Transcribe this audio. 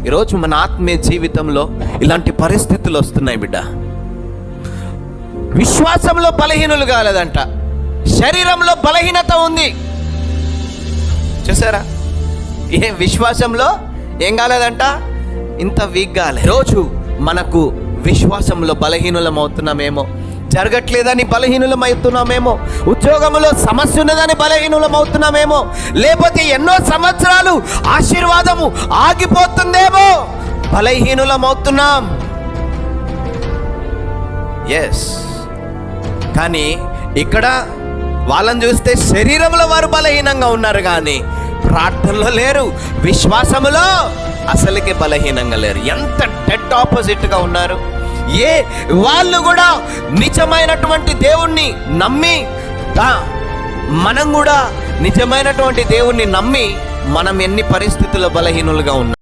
ఈరోజు మన ఆత్మీయ జీవితంలో ఇలాంటి పరిస్థితులు వస్తున్నాయి బిడ్డ. విశ్వాసంలో బలహీనులు కాలేదంట, శరీరంలో బలహీనత ఉంది. చూసారా, ఏం విశ్వాసంలో ఏం కాలేదంట, ఇంత వీక్ కాలేదు. రోజు మనకు విశ్వాసంలో బలహీనులం అవుతున్నామేమో, జరగట్లేదని బలహీనులం అవుతున్నామేమో, ఉద్యోగంలో సమస్య ఉన్నదని బలహీనులం అవుతున్నామేమో, లేకపోతే ఎన్నో సంవత్సరాలు ఆశీర్వాదము ఆగిపోతుందేమో, బలహీనులం అవుతున్నాం. ఎస్, కానీ ఇక్కడ వాళ్ళని చూస్తే శరీరంలో వారు బలహీనంగా ఉన్నారు, కానీ ప్రార్థనలో లేరు, విశ్వాసములో అసలుకి బలహీనంగా లేరు. ఎంత డెడ్ ఆపోజిట్గా ఉన్నారు. వాళ్ళు కూడా నిజమైనటువంటి దేవుణ్ణి నమ్మి, మనం కూడా నిజమైనటువంటి దేవుణ్ణి నమ్మి మనం ఎన్ని పరిస్థితుల్లో బలహీనులుగా ఉన్నాం.